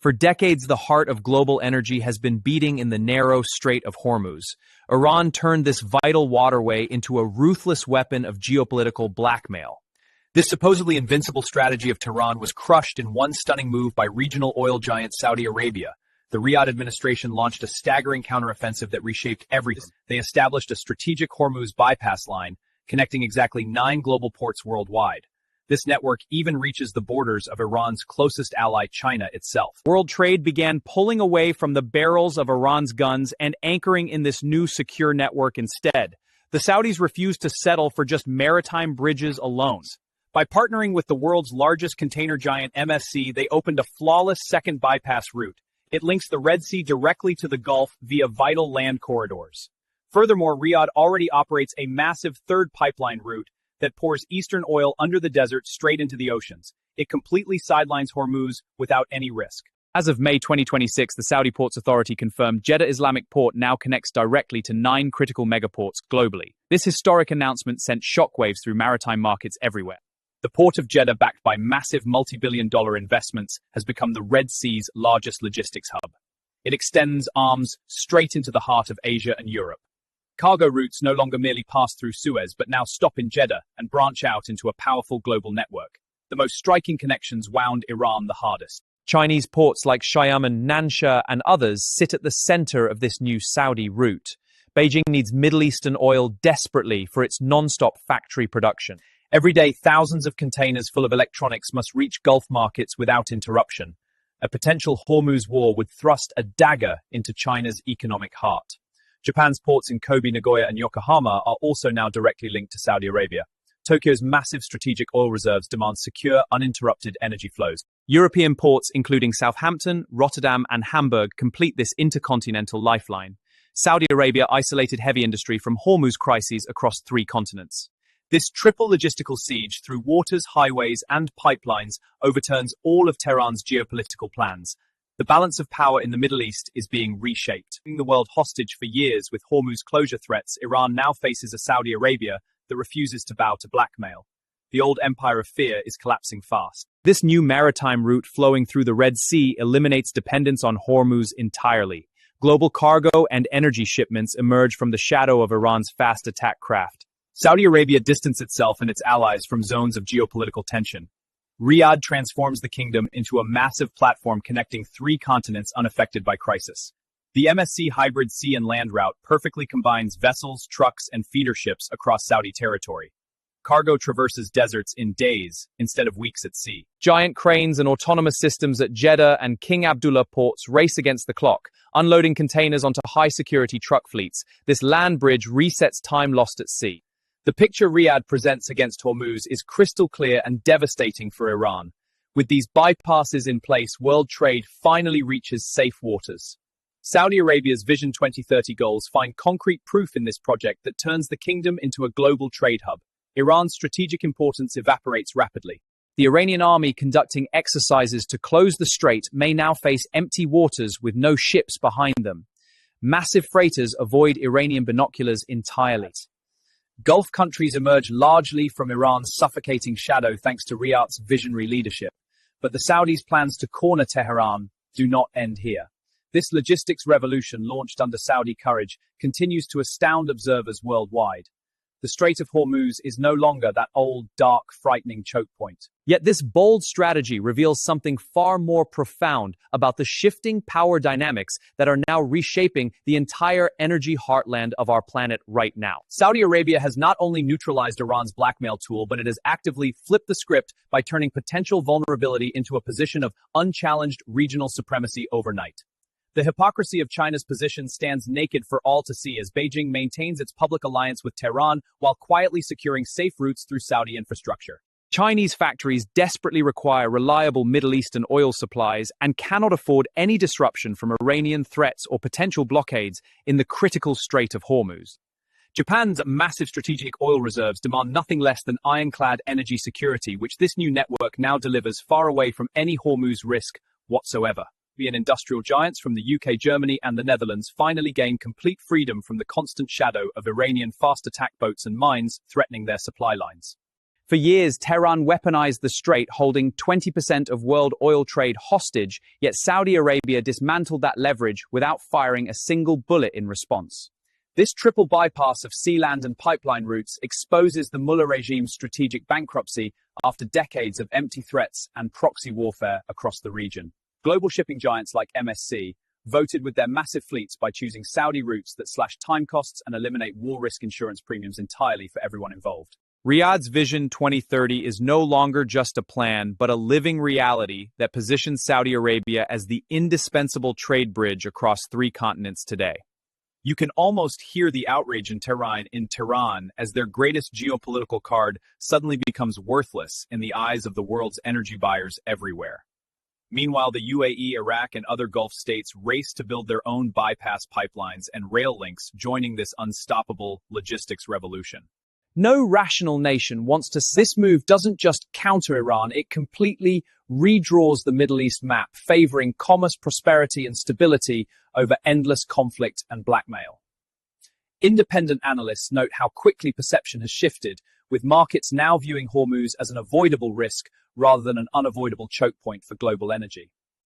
For decades, the heart of global energy has been beating in the narrow Strait of Hormuz. Iran turned this vital waterway into a ruthless weapon of geopolitical blackmail. This supposedly invincible strategy of Tehran was crushed in one stunning move by regional oil giant Saudi Arabia. The Riyadh administration launched a staggering counteroffensive that reshaped everything. They established a strategic Hormuz bypass line, connecting exactly 9 global ports worldwide. This network even reaches the borders of Iran's closest ally, China itself. World trade began pulling away from the barrels of Iran's guns and anchoring in this new secure network instead. The Saudis refused to settle for just maritime bridges alone. By partnering with the world's largest container giant MSC, they opened a flawless second bypass route. It links the Red Sea directly to the Gulf via vital land corridors. Furthermore, Riyadh already operates a massive third pipeline route that pours eastern oil under the desert straight into the oceans. It completely sidelines Hormuz without any risk. As of May 2026, the Saudi Ports Authority confirmed Jeddah Islamic Port now connects directly to 9 critical megaports globally. This historic announcement sent shockwaves through maritime markets everywhere. The port of Jeddah, backed by massive multi-billion-dollar investments, has become the Red Sea's largest logistics hub. It extends arms straight into the heart of Asia and Europe. Cargo routes no longer merely pass through Suez, but now stop in Jeddah and branch out into a powerful global network. The most striking connections wound Iran the hardest. Chinese ports like Xiamen and Nansha and others sit at the center of this new Saudi route. Beijing needs Middle Eastern oil desperately for its non-stop factory production. Every day, thousands of containers full of electronics must reach Gulf markets without interruption. A potential Hormuz war would thrust a dagger into China's economic heart. Japan's ports in Kobe, Nagoya, and Yokohama are also now directly linked to Saudi Arabia. Tokyo's massive strategic oil reserves demand secure, uninterrupted energy flows. European ports, including Southampton, Rotterdam, and Hamburg, complete this intercontinental lifeline. Saudi Arabia isolated heavy industry from Hormuz crises across 3 continents. This triple logistical siege through waters, highways, and pipelines overturns all of Tehran's geopolitical plans. The balance of power in the Middle East is being reshaped. Keeping the world hostage for years with Hormuz closure threats, Iran now faces a Saudi Arabia that refuses to bow to blackmail. The old empire of fear is collapsing fast. This new maritime route flowing through the Red Sea eliminates dependence on Hormuz entirely. Global cargo and energy shipments emerge from the shadow of Iran's fast attack craft. Saudi Arabia distanced itself and its allies from zones of geopolitical tension. Riyadh transforms the kingdom into a massive platform connecting 3 continents unaffected by crisis. The MSC hybrid sea and land route perfectly combines vessels, trucks, and feeder ships across Saudi territory. Cargo traverses deserts in days instead of weeks at sea. Giant cranes and autonomous systems at Jeddah and King Abdullah ports race against the clock, unloading containers onto high-security truck fleets. This land bridge resets time lost at sea. The picture Riyadh presents against Hormuz is crystal clear and devastating for Iran. With these bypasses in place, world trade finally reaches safe waters. Saudi Arabia's Vision 2030 goals find concrete proof in this project that turns the kingdom into a global trade hub. Iran's strategic importance evaporates rapidly. The Iranian army conducting exercises to close the strait may now face empty waters with no ships behind them. Massive freighters avoid Iranian binoculars entirely. Gulf countries emerge largely from Iran's suffocating shadow thanks to Riyadh's visionary leadership. But the Saudis' plans to corner Tehran do not end here. This logistics revolution, launched under Saudi courage, continues to astound observers worldwide. The Strait of Hormuz is no longer that old, dark, frightening choke point. Yet this bold strategy reveals something far more profound about the shifting power dynamics that are now reshaping the entire energy heartland of our planet right now. Saudi Arabia has not only neutralized Iran's blackmail tool, but it has actively flipped the script by turning potential vulnerability into a position of unchallenged regional supremacy overnight. The hypocrisy of China's position stands naked for all to see as Beijing maintains its public alliance with Tehran while quietly securing safe routes through Saudi infrastructure. Chinese factories desperately require reliable Middle Eastern oil supplies and cannot afford any disruption from Iranian threats or potential blockades in the critical Strait of Hormuz. Japan's massive strategic oil reserves demand nothing less than ironclad energy security, which this new network now delivers far away from any Hormuz risk whatsoever. European industrial giants from the UK, Germany, and the Netherlands finally gain complete freedom from the constant shadow of Iranian fast attack boats and mines threatening their supply lines. For years, Tehran weaponized the strait, holding 20% of world oil trade hostage, yet Saudi Arabia dismantled that leverage without firing a single bullet in response. This triple bypass of sea, land, and pipeline routes exposes the Mullah regime's strategic bankruptcy after decades of empty threats and proxy warfare across the region. Global shipping giants like MSC voted with their massive fleets by choosing Saudi routes that slash time costs and eliminate war risk insurance premiums entirely for everyone involved. Riyadh's Vision 2030 is no longer just a plan, but a living reality that positions Saudi Arabia as the indispensable trade bridge across 3 continents today. You can almost hear the outrage in Tehran as their greatest geopolitical card suddenly becomes worthless in the eyes of the world's energy buyers everywhere. Meanwhile, the UAE, Iraq, and other Gulf states race to build their own bypass pipelines and rail links, joining this unstoppable logistics revolution. No rational nation wants to. This move doesn't just counter Iran, it completely redraws the Middle East map, favoring commerce, prosperity, and stability over endless conflict and blackmail. Independent analysts note how quickly perception has shifted, with markets now viewing Hormuz as an avoidable risk rather than an unavoidable choke point for global energy.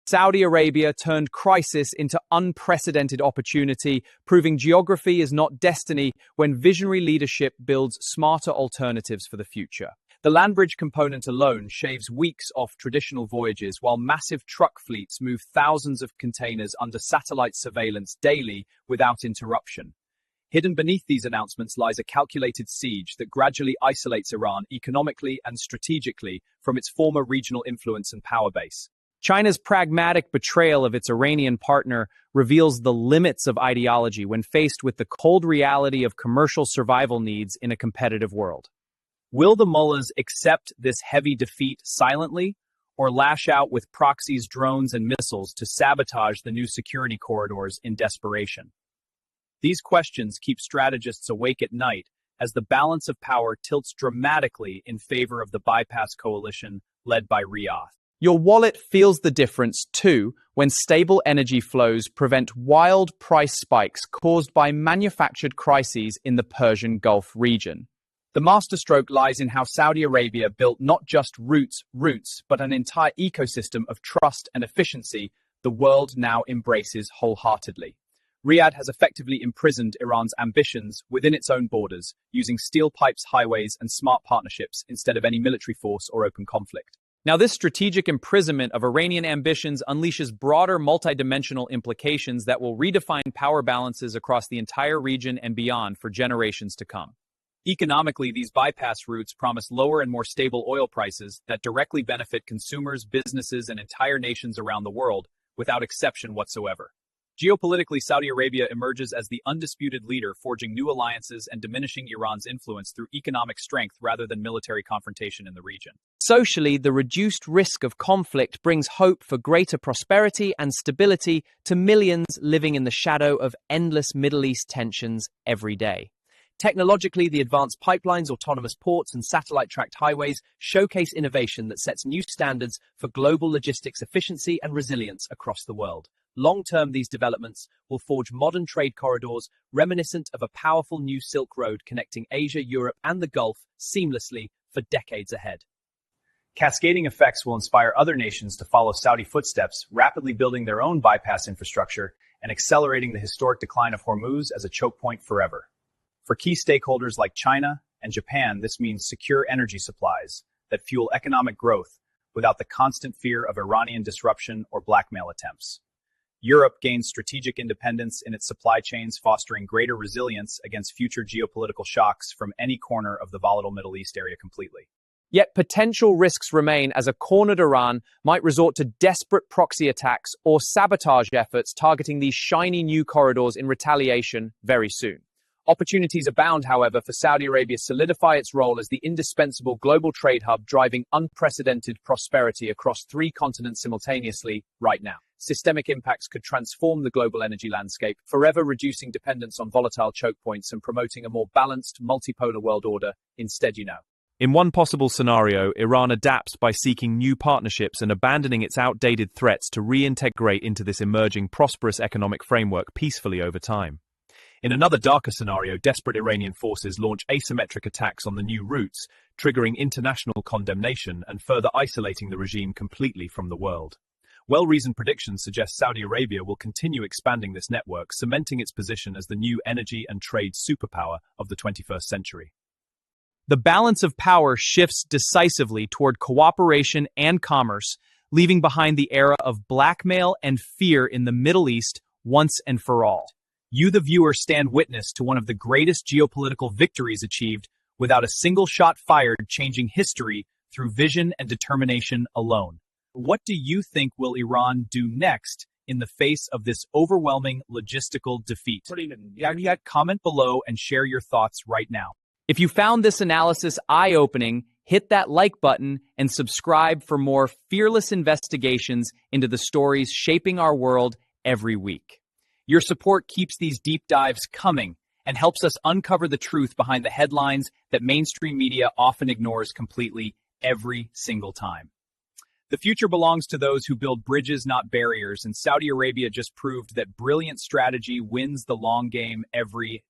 Saudi Arabia turned crisis into unprecedented opportunity, proving geography is not destiny when visionary leadership builds smarter alternatives for the future. The land bridge component alone shaves weeks off traditional voyages, while massive truck fleets move thousands of containers under satellite surveillance daily without interruption. Hidden beneath these announcements lies a calculated siege that gradually isolates Iran economically and strategically from its former regional influence and power base. China's pragmatic betrayal of its Iranian partner reveals the limits of ideology when faced with the cold reality of commercial survival needs in a competitive world. Will the mullahs accept this heavy defeat silently, or lash out with proxies, drones, and missiles to sabotage the new security corridors in desperation? These questions keep strategists awake at night as the balance of power tilts dramatically in favor of the bypass coalition led by Riyadh. Your wallet feels the difference too when stable energy flows prevent wild price spikes caused by manufactured crises in the Persian Gulf region. The masterstroke lies in how Saudi Arabia built not just routes, but an entire ecosystem of trust and efficiency the world now embraces wholeheartedly. Riyadh has effectively imprisoned Iran's ambitions within its own borders, using steel pipes, highways, and smart partnerships instead of any military force or open conflict. Now, this strategic imprisonment of Iranian ambitions unleashes broader multidimensional implications that will redefine power balances across the entire region and beyond for generations to come. Economically, these bypass routes promise lower and more stable oil prices that directly benefit consumers, businesses, and entire nations around the world, without exception whatsoever. Geopolitically, Saudi Arabia emerges as the undisputed leader, forging new alliances and diminishing Iran's influence through economic strength rather than military confrontation in the region. Socially, the reduced risk of conflict brings hope for greater prosperity and stability to millions living in the shadow of endless Middle East tensions every day. Technologically, the advanced pipelines, autonomous ports, and satellite-tracked highways showcase innovation that sets new standards for global logistics efficiency and resilience across the world. Long-term, these developments will forge modern trade corridors reminiscent of a powerful new Silk Road connecting Asia, Europe, and the Gulf seamlessly for decades ahead. Cascading effects will inspire other nations to follow Saudi footsteps, rapidly building their own bypass infrastructure and accelerating the historic decline of Hormuz as a choke point forever. For key stakeholders like China and Japan, this means secure energy supplies that fuel economic growth without the constant fear of Iranian disruption or blackmail attempts. Europe gains strategic independence in its supply chains, fostering greater resilience against future geopolitical shocks from any corner of the volatile Middle East area completely. Yet potential risks remain as a cornered Iran might resort to desperate proxy attacks or sabotage efforts targeting these shiny new corridors in retaliation very soon. Opportunities abound, however, for Saudi Arabia to solidify its role as the indispensable global trade hub, driving unprecedented prosperity across 3 continents simultaneously right now. Systemic impacts could transform the global energy landscape, forever reducing dependence on volatile choke points and promoting a more balanced, multipolar world order instead. In one possible scenario, Iran adapts by seeking new partnerships and abandoning its outdated threats to reintegrate into this emerging prosperous economic framework peacefully over time. In another darker scenario, desperate Iranian forces launch asymmetric attacks on the new routes, triggering international condemnation and further isolating the regime completely from the world. Well-reasoned predictions suggest Saudi Arabia will continue expanding this network, cementing its position as the new energy and trade superpower of the 21st century. The balance of power shifts decisively toward cooperation and commerce, leaving behind the era of blackmail and fear in the Middle East once and for all. You, the viewer, stand witness to one of the greatest geopolitical victories achieved without a single shot fired, changing history through vision and determination alone. What do you think will Iran do next in the face of this overwhelming logistical defeat? Comment below and share your thoughts right now. If you found this analysis eye-opening, hit that like button and subscribe for more fearless investigations into the stories shaping our world every week. Your support keeps these deep dives coming and helps us uncover the truth behind the headlines that mainstream media often ignores completely every single time. The future belongs to those who build bridges, not barriers, and Saudi Arabia just proved that brilliant strategy wins the long game every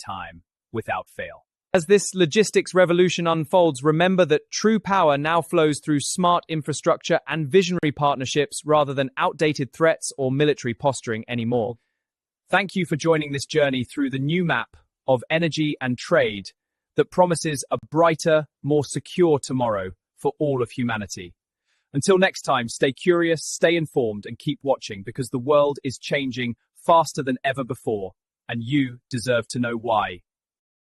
time, without fail. As this logistics revolution unfolds, remember that true power now flows through smart infrastructure and visionary partnerships rather than outdated threats or military posturing anymore. Thank you for joining this journey through the new map of energy and trade that promises a brighter, more secure tomorrow for all of humanity. Until next time, stay curious, stay informed, and keep watching because the world is changing faster than ever before, and you deserve to know why.